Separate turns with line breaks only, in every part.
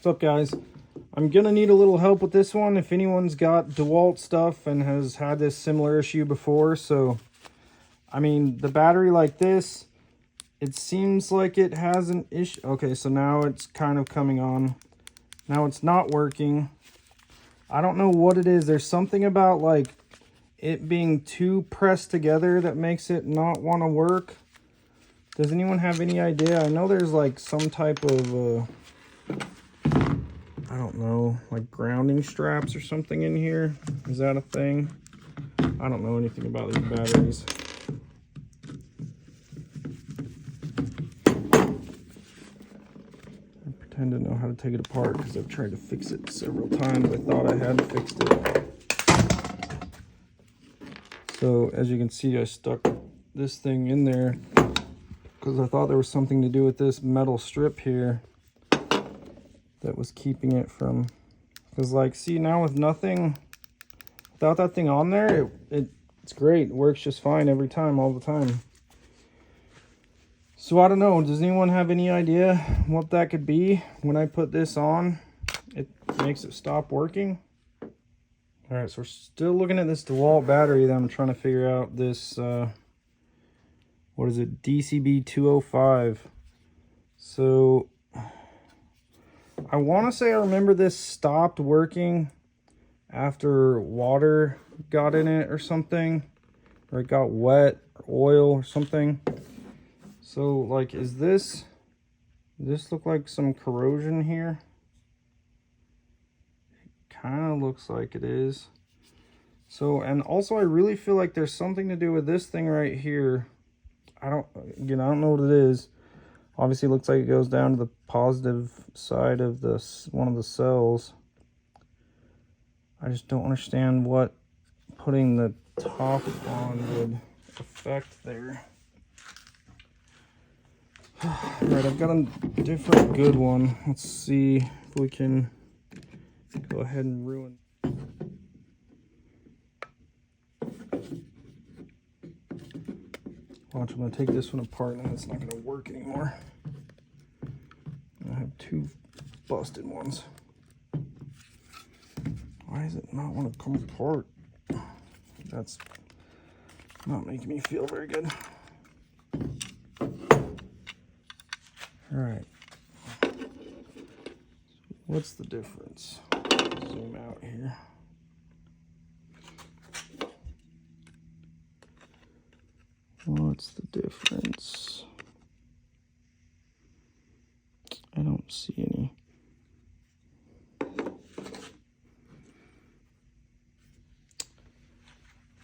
What's up, guys? I'm gonna need a little help with this one if anyone's got Dewalt stuff and has had this similar issue before. So I mean, the battery like this, it seems like it has an issue. Okay, so now it's kind of coming on. Now it's not working. I don't know what it is. There's something about like it being too pressed together that makes it not want to work. Does anyone have any idea? I know there's like some type of I don't know, like grounding straps or something in here. Is that a thing? I don't know anything about these batteries. I pretend to know how to take it apart because I've tried to fix it several times. I thought I had fixed it. So as you can see, I stuck this thing in there because I thought there was something to do with this metal strip here that was keeping it from, because like, see, now with nothing, without that thing on there, it's great. It works just fine every time, all the time. So I don't know, does anyone have any idea what that could be? When I put this on, it makes it stop working. All right, so we're still looking at this DeWalt battery that I'm trying to figure out. This, what is it, DCB 205. So I want to say I remember this stopped working after water got in it or something, or it got wet, or oil or something. So like, does this look like some corrosion here? Kind of looks like it is. So, and also I really feel like there's something to do with this thing right here. I don't know what it is. Obviously it looks like it goes down to the positive side of this one of the cells. I just don't understand what putting the top on would affect there. All right, I've got a different good one. Let's see if we can go ahead and ruin. Watch, I'm gonna take this one apart and it's not gonna work anymore. I have two busted ones. Why does it not want to come apart? That's not making me feel very good. All right. What's the difference? Zoom out here. What's the difference? I don't see any.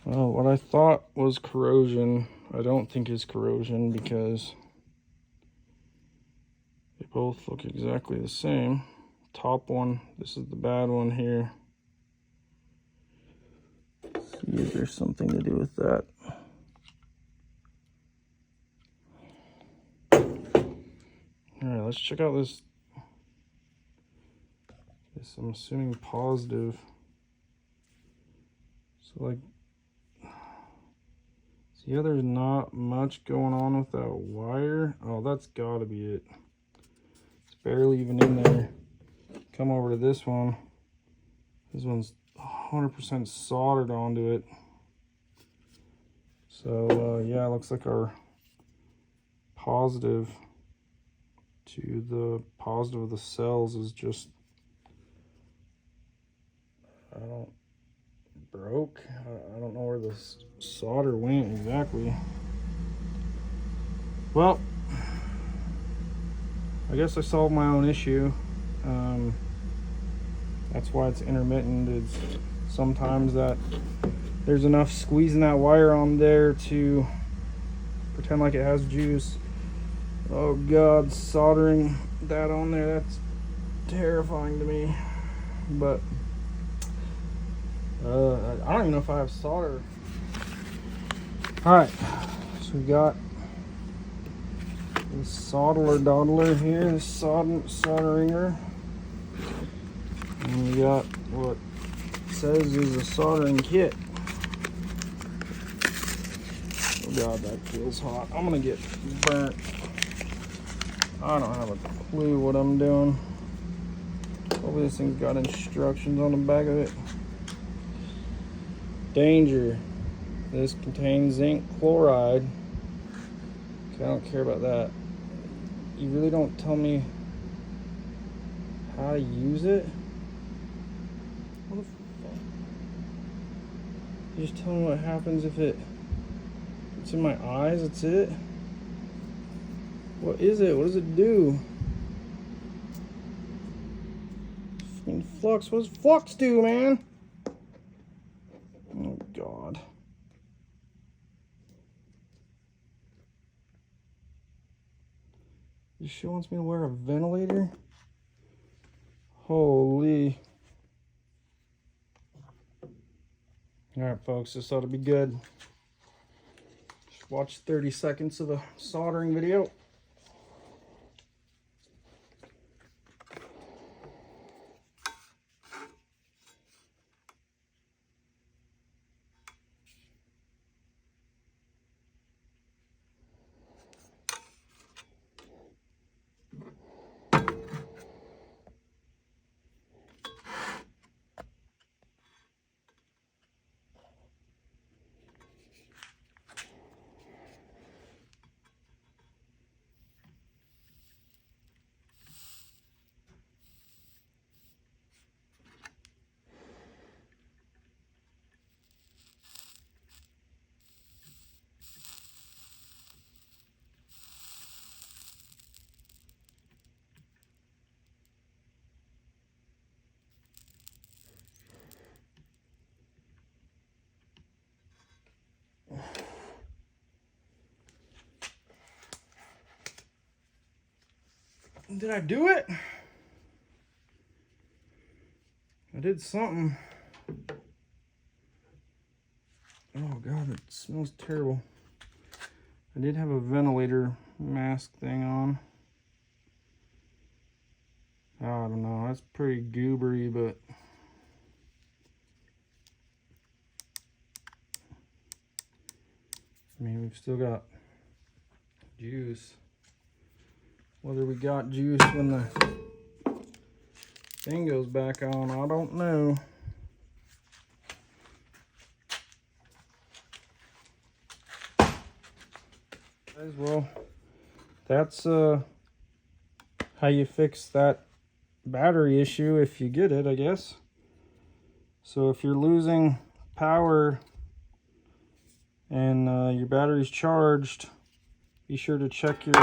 Well, what I thought was corrosion, I don't think is corrosion because they both look exactly the same. Top one, this is the bad one here. See if there's something to do with that. All right, let's check out this. I'm assuming positive. So like, see how there's not much going on with that wire? Oh, that's gotta be it. It's barely even in there. Come over to this one. This one's 100% soldered onto it. So yeah, it looks like our positive to the positive of the cells is just, broke. I don't know where the solder went exactly. Well, I guess I solved my own issue. That's why it's intermittent. Is sometimes that there's enough squeezing that wire on there to pretend like it has juice. Oh God, soldering that on there, that's terrifying to me. But I don't even know if I have solder. All right, so we got this dawdler here, this solderinger. And we got what says is a soldering kit. Oh God, that feels hot. I'm gonna get burnt. I don't have a clue what I'm doing. Hopefully this thing's got instructions on the back of it. Danger. This contains zinc chloride. Okay, I don't care about that. You really don't tell me how to use it? What the fuck? You just tell me what happens if it's in my eyes, that's it? What is it? What does it do? Fucking flux. What does flux do, man? Oh, God. She wants me to wear a ventilator? Holy. Alright, folks, this ought to be good. Just watch 30 seconds of a soldering video. Did I do it? I did something. Oh God, it smells terrible. I did have a ventilator mask thing on. I don't know, that's pretty goobery, but I mean, we've still got juice. Whether we got juice when the thing goes back on, I don't know. Well, that's how you fix that battery issue if you get it, I guess. So if you're losing power and your battery's charged, be sure to check your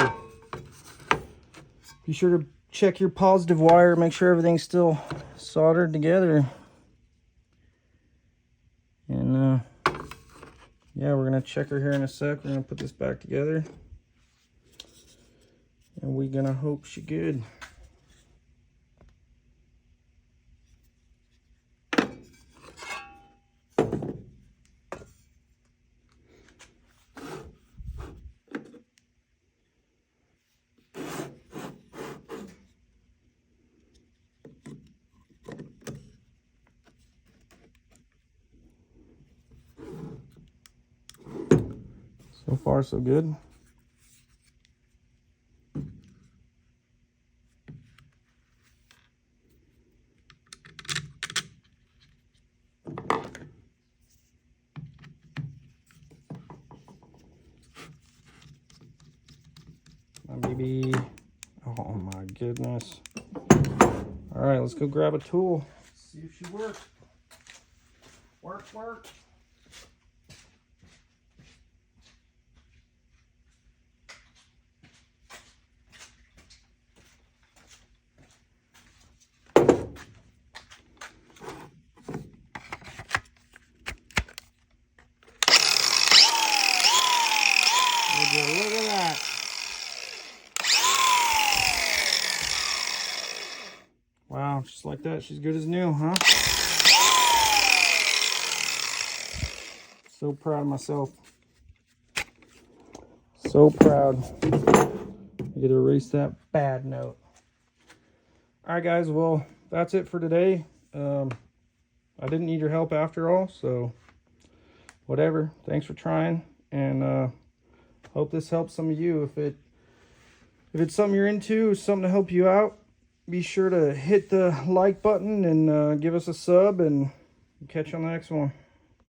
positive wire, make sure everything's still soldered together. And yeah, we're gonna check her here in a sec. We're gonna put this back together, and we're gonna hope she's good. So far, so good. My baby. Oh my goodness. All right, let's go grab a tool. See if she works. Work. Look at that. Wow, just like that, she's good as new, huh? So proud of myself. So proud. I get to erase that bad note. All right, guys, well, that's it for today. I didn't need your help after all, so whatever. Thanks for trying, and hope this helps some of you. If it's something you're into, something to help you out, be sure to hit the like button and give us a sub, and catch you on the next one.